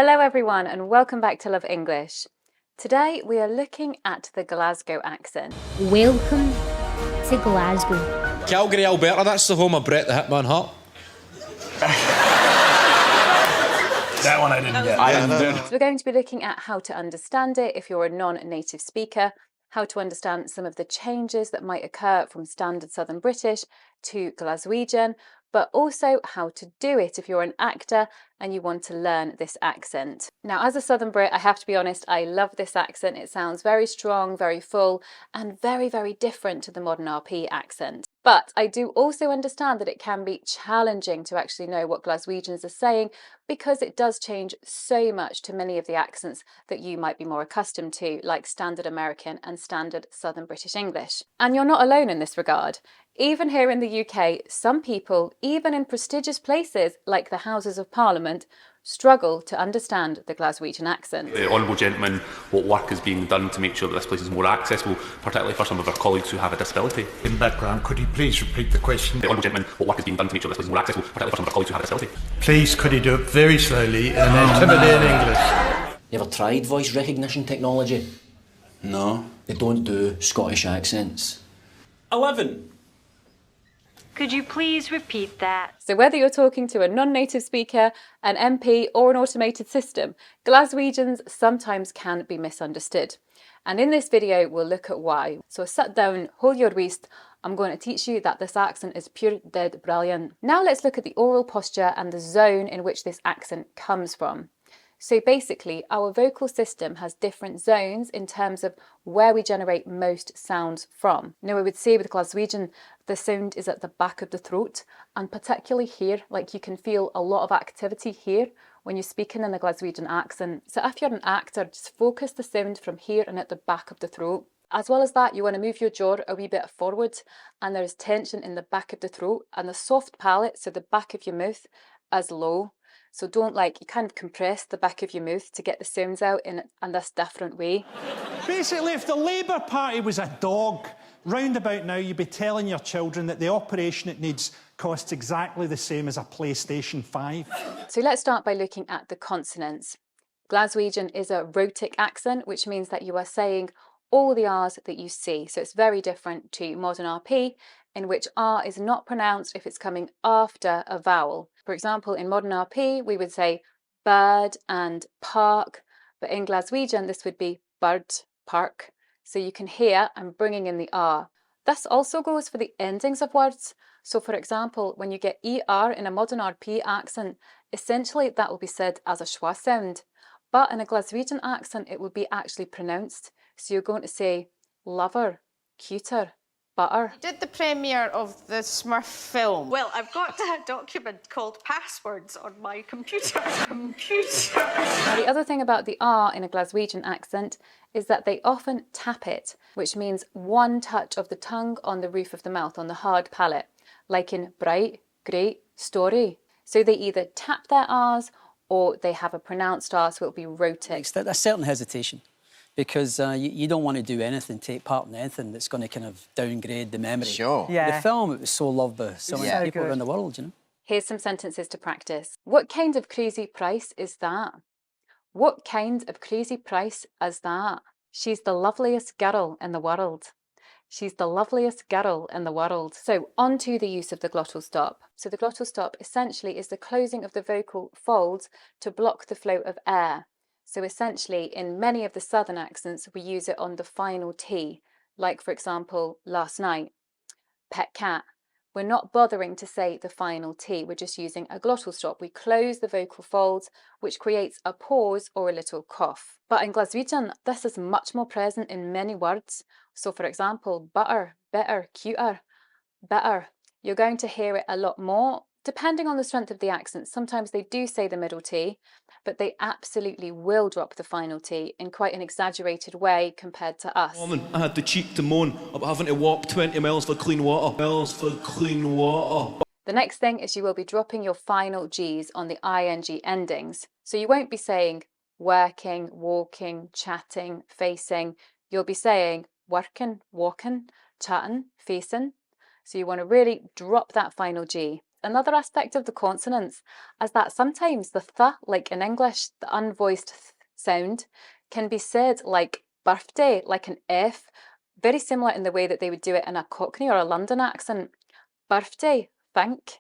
Hello everyone and welcome back to Love English. Today we are looking at the Glasgow accent. Welcome to Glasgow. Calgary, Alberta, that's the home of Bret the Hitman Hart. That one I didn't get. So we're going to be looking at how to understand it if you're a non-native speaker, how to understand some of the changes that might occur from standard Southern British to Glaswegian, but also how to do it if you're an actor and you want to learn this accent. Now, as a Southern Brit, I have to be honest, I love this accent. It sounds very strong, very full, and very, very different to the modern RP accent. But I do also understand that it can be challenging to actually know what Glaswegians are saying because it does change so much to many of the accents that you might be more accustomed to, like standard American and standard Southern British English. And you're not alone in this regard. Even here in the UK, some people, even in prestigious places like the Houses of Parliament, struggle to understand the Glaswegian accent. The Honourable Gentleman, what work is being done to make sure that this place is more accessible, particularly for some of our colleagues who have a disability? In background, could you please repeat the question? The Honourable Gentleman, what work is being done to make sure this place is more accessible, particularly for some of our colleagues who have a disability? Please, could you do it very slowly and intimidating English? You ever tried voice recognition technology? No. They don't do Scottish accents. 11. Could you please repeat that? So whether you're talking to a non-native speaker, an MP or an automated system, Glaswegians sometimes can be misunderstood. And in this video, we'll look at why. So sit down, hold your waist. I'm going to teach you that this accent is pure dead brilliant. Now let's look at the oral posture and the zone in which this accent comes from. So basically, our vocal system has different zones in terms of where we generate most sounds from. Now, we would say with Glaswegian, the sound is at the back of the throat, and particularly here, like you can feel a lot of activity here when you're speaking in the Glaswegian accent. So if you're an actor, just focus the sound from here and at the back of the throat. As well as that, you want to move your jaw a wee bit forward, and there's tension in the back of the throat, and the soft palate, so the back of your mouth, is low. So don't you kind of compress the back of your mouth to get the sounds out in this different way. Basically, if the Labour Party was a dog, round about now you'd be telling your children that the operation it needs costs exactly the same as a PlayStation 5. So let's start by looking at the consonants. Glaswegian is a rhotic accent, which means that you are saying all the R's that you see. So it's very different to modern RP, in which R is not pronounced if it's coming after a vowel. For example, in modern RP, we would say bird and park, but in Glaswegian, this would be bird, park. So you can hear I'm bringing in the R. This also goes for the endings of words. So for example, when you get ER in a modern RP accent, essentially that will be said as a schwa sound. But in a Glaswegian accent, it will be actually pronounced. So you're going to say lover, cuter, butter. You did the premiere of the Smurf film. Well, I've got a document called Passwords on my computer. Now, the other thing about the R in a Glaswegian accent is that they often tap it, which means one touch of the tongue on the roof of the mouth, on the hard palate, like in bright, great, story. So they either tap their R's or they have a pronounced R, so it'll be rhotic. A certain hesitation, because you don't want to do anything, take part in anything that's going to kind of downgrade the memory. Sure. Yeah. The film, it was so loved by so many people around the world, you know. Here's some sentences to practice. What kind of crazy price is that? What kind of crazy price is that? She's the loveliest girl in the world. She's the loveliest girl in the world. So on to the use of the glottal stop. So the glottal stop essentially is the closing of the vocal folds to block the flow of air. So essentially, in many of the Southern accents, we use it on the final T, like, for example, last night, pet cat. We're not bothering to say the final T, we're just using a glottal stop. We close the vocal folds, which creates a pause or a little cough. But in Glaswegian, this is much more present in many words. So, for example, butter, better, cuter, better. You're going to hear it a lot more. Depending on the strength of the accent, sometimes they do say the middle T, but they absolutely will drop the final T in quite an exaggerated way compared to us. I had the cheek to moan about having to walk 20 miles for clean water. The next thing is you will be dropping your final G's on the ing endings. So you won't be saying working, walking, chatting, facing. You'll be saying working, walking, chatting, facing. So you want to really drop that final G. Another aspect of the consonants is that sometimes the th, like in English, the unvoiced th sound, can be said like birthday, like an F, very similar in the way that they would do it in a Cockney or a London accent. Birthday, think.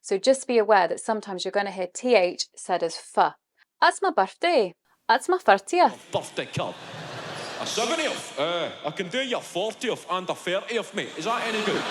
So just be aware that sometimes you're going to hear TH said as F. That's my birthday. That's my 30th. Birthday card. A 70th. I can do your 40th and a 30th, mate. Is that any good?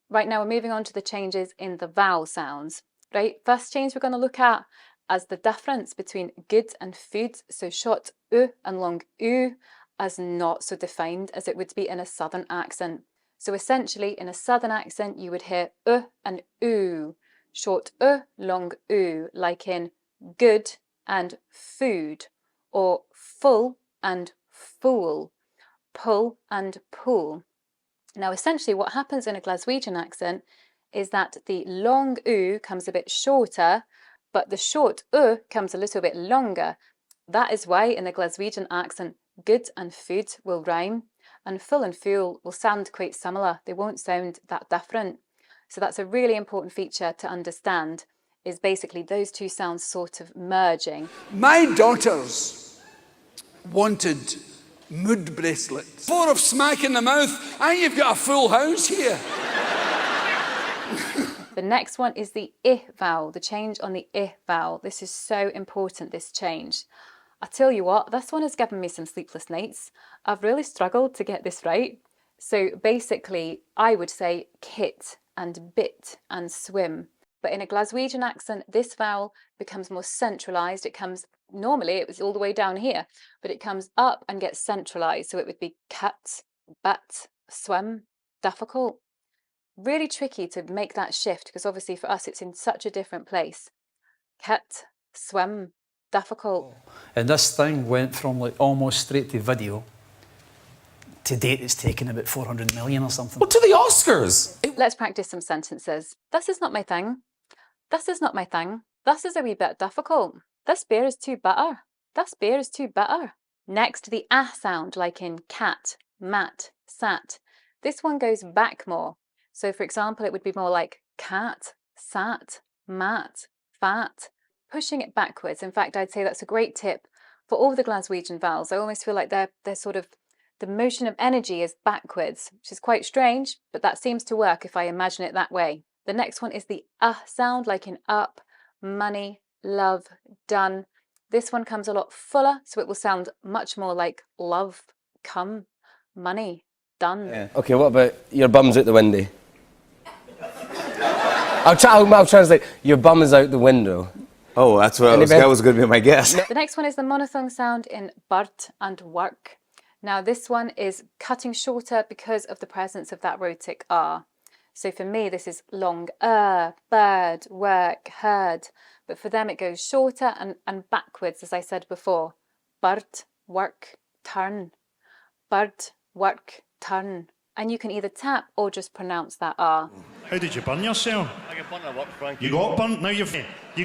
Right, now we're moving on to the changes in the vowel sounds. Right, first change we're going to look at as the difference between good and food. So short U and long U as not so defined as it would be in a southern accent. So essentially in a southern accent you would hear U and U. Short U, long U, like in good and food, or full and fool, pull and pool. Now essentially what happens in a Glaswegian accent is that the long U comes a bit shorter, but the short U comes a little bit longer. That is why in the Glaswegian accent good and food will rhyme, and full and fool will sound quite similar. They won't sound that different. So that's a really important feature to understand, is basically those two sounds sort of merging. My daughters wanted mood bracelets. 4 of smack in the mouth, and you've got a full house here. The next one is the I vowel, the change on the I vowel. This is so important, this change. I tell you what, this one has given me some sleepless nights. I've really struggled to get this right. So basically, I would say kit and bit and swim. But in a Glaswegian accent, this vowel becomes more centralised. It comes, normally it was all the way down here, but it comes up and gets centralised. So it would be cut, but, swim, difficult. Really tricky to make that shift because obviously for us it's in such a different place. Kit, swim, difficult. And this thing went from like almost straight to video. To date, it's taken about 400 million or something. Well, to the Oscars! Let's practice some sentences. This is not my thing. This is not my thing. This is a wee bit difficult. This beer is too bitter. This beer is too bitter. Next, the ah sound, like in cat, mat, sat. This one goes back more. So for example, it would be more like cat, sat, mat, fat. Pushing it backwards. In fact, I'd say that's a great tip for all the Glaswegian vowels. I almost feel like they're sort of, the motion of energy is backwards, which is quite strange, but that seems to work if I imagine it that way. The next one is the sound, like in up, money, love, done. This one comes a lot fuller, so it will sound much more like love, come, money, done. Yeah. Okay, what about your bum's out the window? I'll translate. Your bum is out the window. Oh, that was going to be my guess. The next one is the monophthong sound in burt and work. Now this one is cutting shorter because of the presence of that rhotic R. So for me this is long bird, work, heard. But for them it goes shorter and backwards, as I said before. Burt, work, turn. Burt, work, turn. And you can either tap or just pronounce that R. How did you burn yourself? I got burnt at work, Frankie. You got burnt? Now you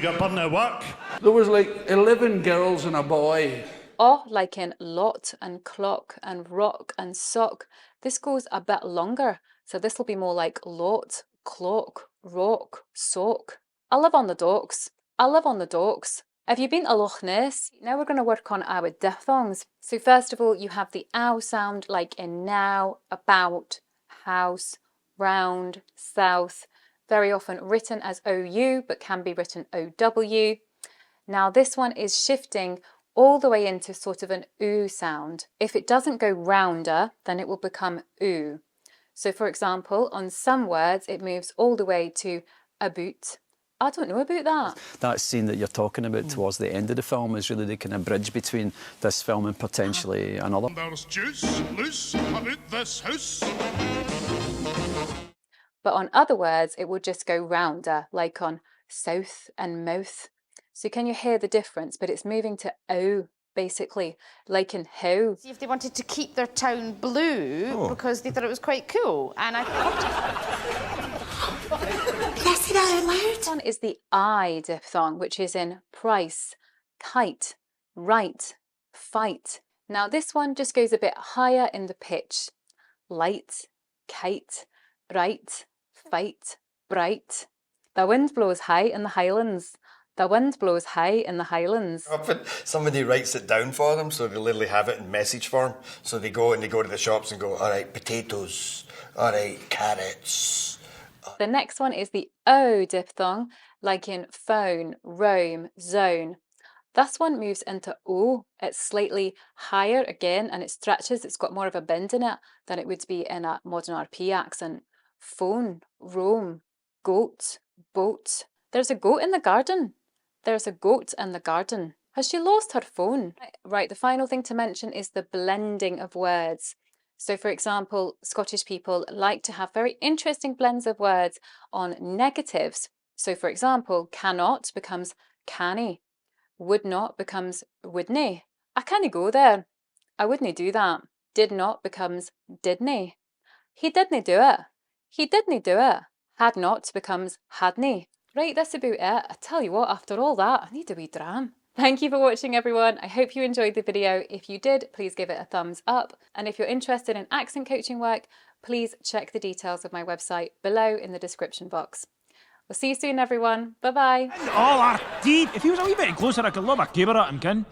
got burnt at work? There was like 11 girls and a boy. O, like in lot and clock and rock and sock. This goes a bit longer. So this will be more like lot, clock, rock, sock. I live on the docks. I live on the docks. Have you been to Loch Ness? Now we're going to work on our diphthongs. So first of all, you have the ow sound like in now, about, house, round, south. Very often written as OU, but can be written OW. Now this one is shifting all the way into sort of an oo sound. If it doesn't go rounder, then it will become oo. So for example, on some words, it moves all the way to about. I don't know about that. That scene that you're talking about towards the end of the film is really the kind of bridge between this film and potentially another. There's juice loose about this house. But on other words, it will just go rounder, like on south and mouth. So can you hear the difference? But it's moving to O, basically, like in how. See if they wanted to keep their town blue because they thought it was quite cool. And I Yes, it out loud. One is the I diphthong, which is in price, kite, right, fight. Now this one just goes a bit higher in the pitch. Light, kite, right, fight, bright. The wind blows high in the Highlands. The wind blows high in the Highlands. Often somebody writes it down for them, so they literally have it in message form. So they go to the shops and go, all right, potatoes, all right, carrots. The next one is the O diphthong, like in phone, roam, zone. This one moves into O. It's slightly higher again, and it stretches. It's got more of a bend in it than it would be in a modern RP accent. Phone, roam, goat, boat. There's a goat in the garden. There's a goat in the garden. Has she lost her phone? Right, the final thing to mention is the blending of words. So, for example, Scottish people like to have very interesting blends of words on negatives. So, for example, cannot becomes canny. Would not becomes wouldn't. I can't go there. I wouldn't do that. Did not becomes didn't. He didn't do it. He didn't do it. Had not becomes hadn't. Right, that's about it. I tell you what, after all that, I need a wee dram. Thank you for watching, everyone. I hope you enjoyed the video. If you did, please give it a thumbs up. And if you're interested in accent coaching work, please check the details of my website below in the description box. We'll see you soon, everyone. Bye-bye. All our teeth. If he was a wee bit closer, I could lob a caber at him, kin.